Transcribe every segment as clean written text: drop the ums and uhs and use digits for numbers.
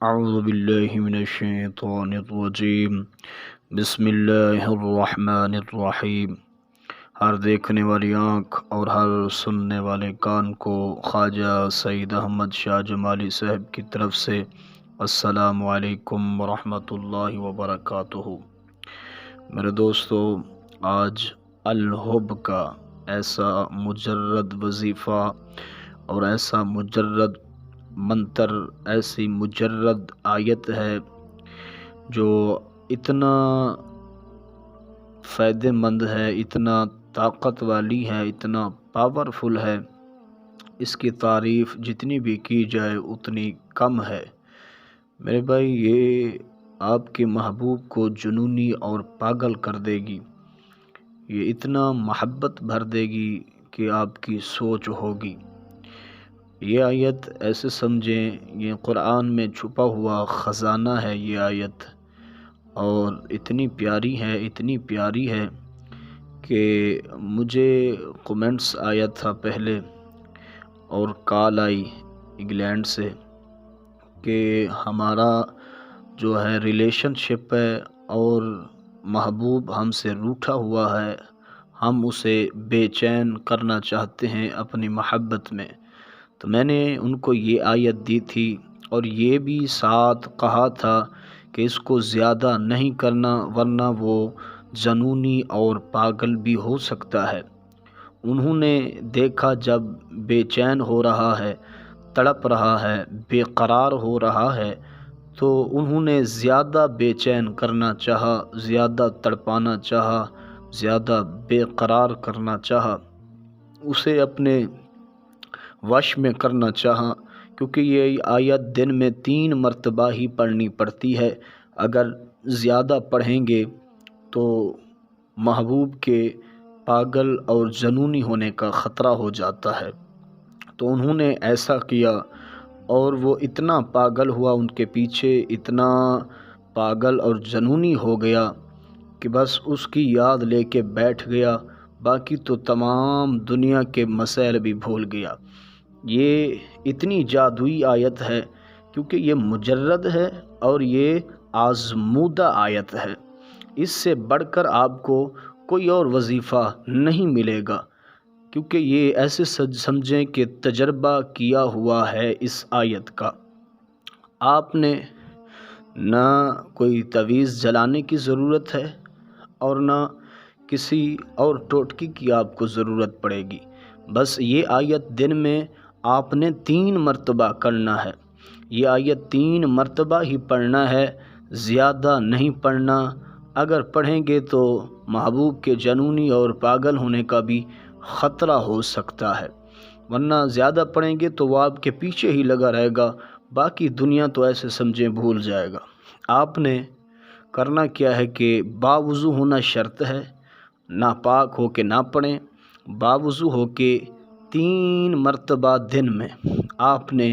اعوذ باللہ من الشیطان الرجیم بسم اللہ الرحمن الرحیم۔ ہر دیکھنے والی آنکھ اور ہر سننے والے کان کو خواجہ سعید احمد شاہ جمالی صاحب کی طرف سے السلام علیکم ورحمۃ اللہ وبرکاتہ۔ میرے دوستو، آج الحب کا ایسا مجرد وظیفہ اور ایسا مجرد منتر، ایسی مجرد آیت ہے جو اتنا فائدہ مند ہے، اتنا طاقت والی ہے، اتنا پاورفل ہے، اس کی تعریف جتنی بھی کی جائے اتنی کم ہے۔ میرے بھائی، یہ آپ کے محبوب کو جنونی اور پاگل کر دے گی، یہ اتنا محبت بھر دے گی کہ آپ کی سوچ ہوگی۔ یہ آیت ایسے سمجھیں، یہ قرآن میں چھپا ہوا خزانہ ہے یہ آیت، اور اتنی پیاری ہے کہ مجھے کمنٹس آیا تھا پہلے اور کال آئی انگلینڈ سے کہ ہمارا جو ہے ریلیشن شپ ہے اور محبوب ہم سے روٹھا ہوا ہے، ہم اسے بے چین کرنا چاہتے ہیں اپنی محبت میں۔ تو میں نے ان کو یہ آیت دی تھی اور یہ بھی ساتھ کہا تھا کہ اس کو زیادہ نہیں کرنا ورنہ وہ جنونی اور پاگل بھی ہو سکتا ہے۔ انہوں نے دیکھا جب بے چین ہو رہا ہے، تڑپ رہا ہے، بے قرار ہو رہا ہے، تو انہوں نے زیادہ بے چین کرنا چاہا، زیادہ تڑپانا چاہا، زیادہ بے قرار کرنا چاہا، اسے اپنے وش میں کرنا چاہا، کیونکہ یہ آیت دن میں 3 مرتبہ ہی پڑھنی پڑتی ہے۔ اگر زیادہ پڑھیں گے تو محبوب کے پاگل اور جنونی ہونے کا خطرہ ہو جاتا ہے۔ تو انہوں نے ایسا کیا اور وہ اتنا پاگل ہوا ان کے پیچھے، اتنا پاگل اور جنونی ہو گیا کہ بس اس کی یاد لے کے بیٹھ گیا، باقی تو تمام دنیا کے مسائل بھی بھول گیا۔ یہ اتنی جادوئی آیت ہے کیونکہ یہ مجرد ہے اور یہ آزمودہ آیت ہے۔ اس سے بڑھ کر آپ کو کوئی اور وظیفہ نہیں ملے گا، کیونکہ یہ ایسے سمجھیں کہ تجربہ کیا ہوا ہے اس آیت کا۔ آپ نے نہ کوئی تعویذ جلانے کی ضرورت ہے اور نہ کسی اور ٹوٹکی کی آپ کو ضرورت پڑے گی۔ بس یہ آیت دن میں آپ نے 3 مرتبہ کرنا ہے، یہ آیت 3 مرتبہ ہی پڑھنا ہے، زیادہ نہیں پڑھنا۔ اگر پڑھیں گے تو محبوب کے جنونی اور پاگل ہونے کا بھی خطرہ ہو سکتا ہے، ورنہ زیادہ پڑھیں گے تو وہ آپ کے پیچھے ہی لگا رہے گا، باقی دنیا تو ایسے سمجھیں بھول جائے گا۔ آپ نے کرنا کیا ہے کہ باوضو ہونا شرط ہے، ناپاک ہو کے نہ پڑھیں، باوضو ہو کے 3 مرتبہ دن میں آپ نے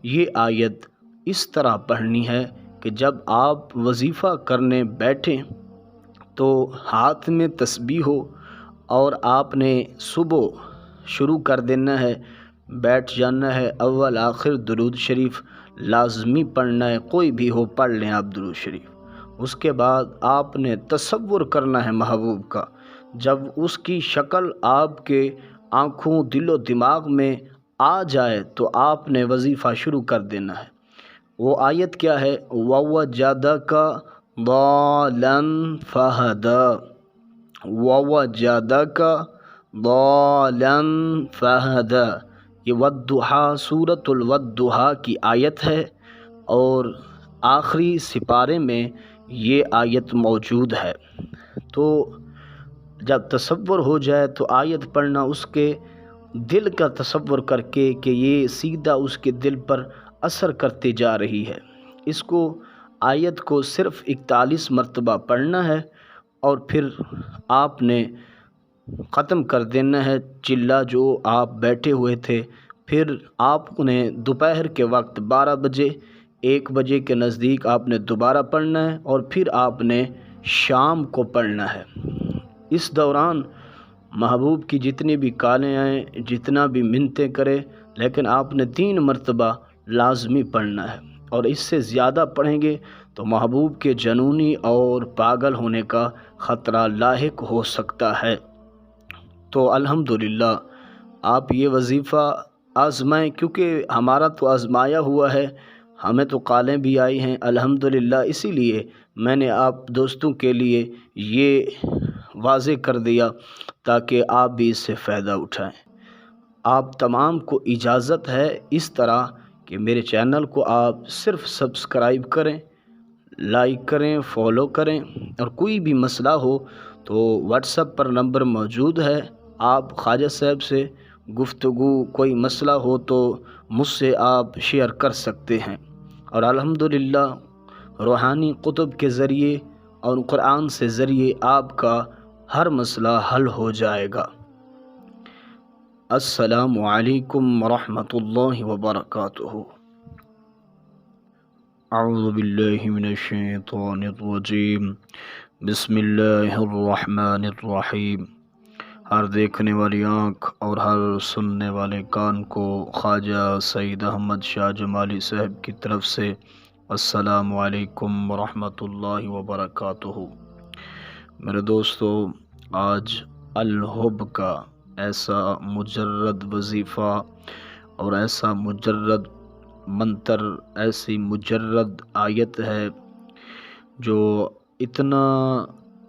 یہ آیت اس طرح پڑھنی ہے کہ جب آپ وظیفہ کرنے بیٹھیں تو ہاتھ میں تسبیح ہو اور آپ نے صبح شروع کر دینا ہے، بیٹھ جانا ہے، اول آخر درود شریف لازمی پڑھنا ہے، کوئی بھی ہو پڑھ لیں آپ درود شریف۔ اس کے بعد آپ نے تصور کرنا ہے محبوب کا، جب اس کی شکل آپ کے آنکھوں، دل و دماغ میں آ جائے تو آپ نے وظیفہ شروع کر دینا ہے۔ وہ آیت کیا ہے؟ وَوَجَدَكَ ضَالًّا فَهَدَىٰ، وَوَجَدَكَ ضَالًّا فَهَدَىٰ۔ یہ وَالضُّحَىٰ، سورۃ الوَالضُّحَىٰ کی آیت ہے اور آخری سپارے میں یہ آیت موجود ہے۔ تو جب تصور ہو جائے تو آیت پڑھنا، اس کے دل کا تصور کر کے کہ یہ سیدھا اس کے دل پر اثر کرتے جا رہی ہے۔ اس کو آیت کو صرف 41 مرتبہ پڑھنا ہے اور پھر آپ نے ختم کر دینا ہے چلہ جو آپ بیٹھے ہوئے تھے۔ پھر آپ نے دوپہر کے وقت 12 بجے 1 بجے کے نزدیک آپ نے دوبارہ پڑھنا ہے اور پھر آپ نے شام کو پڑھنا ہے۔ اس دوران محبوب کی جتنی بھی کالیں آئیں، جتنا بھی منتیں کرے، لیکن آپ نے 3 مرتبہ لازمی پڑھنا ہے۔ اور اس سے زیادہ پڑھیں گے تو محبوب کے جنونی اور پاگل ہونے کا خطرہ لاحق ہو سکتا ہے۔ تو الحمدللہ آپ یہ وظیفہ آزمائیں، کیونکہ ہمارا تو آزمایا ہوا ہے، ہمیں تو کالیں بھی آئی ہیں الحمدللہ، اسی لیے میں نے آپ دوستوں کے لیے یہ واضح کر دیا تاکہ آپ بھی اس سے فائدہ اٹھائیں۔ آپ تمام کو اجازت ہے اس طرح کہ میرے چینل کو آپ صرف سبسکرائب کریں، لائک کریں، فالو کریں، اور کوئی بھی مسئلہ ہو تو واٹس ایپ پر نمبر موجود ہے، آپ خواجہ صاحب سے گفتگو، کوئی مسئلہ ہو تو مجھ سے آپ شیئر کر سکتے ہیں، اور الحمدللہ روحانی کتب کے ذریعے اور قرآن سے ذریعے آپ کا ہر مسئلہ حل ہو جائے گا۔ السلام علیکم ورحمۃ اللہ وبرکاتہ۔ اعوذ باللہ من الشیطان الرجیم، بسم اللہ الرحمن الرحیم۔ ہر دیکھنے والی آنکھ اور ہر سننے والے کان کو خواجہ سید احمد شاہ جمالی صاحب کی طرف سے السلام علیکم ورحمۃ اللہ وبرکاتہ۔ میرے دوستو، آج الحب کا ایسا مجرد وظیفہ اور ایسا مجرد منتر، ایسی مجرد آیت ہے جو اتنا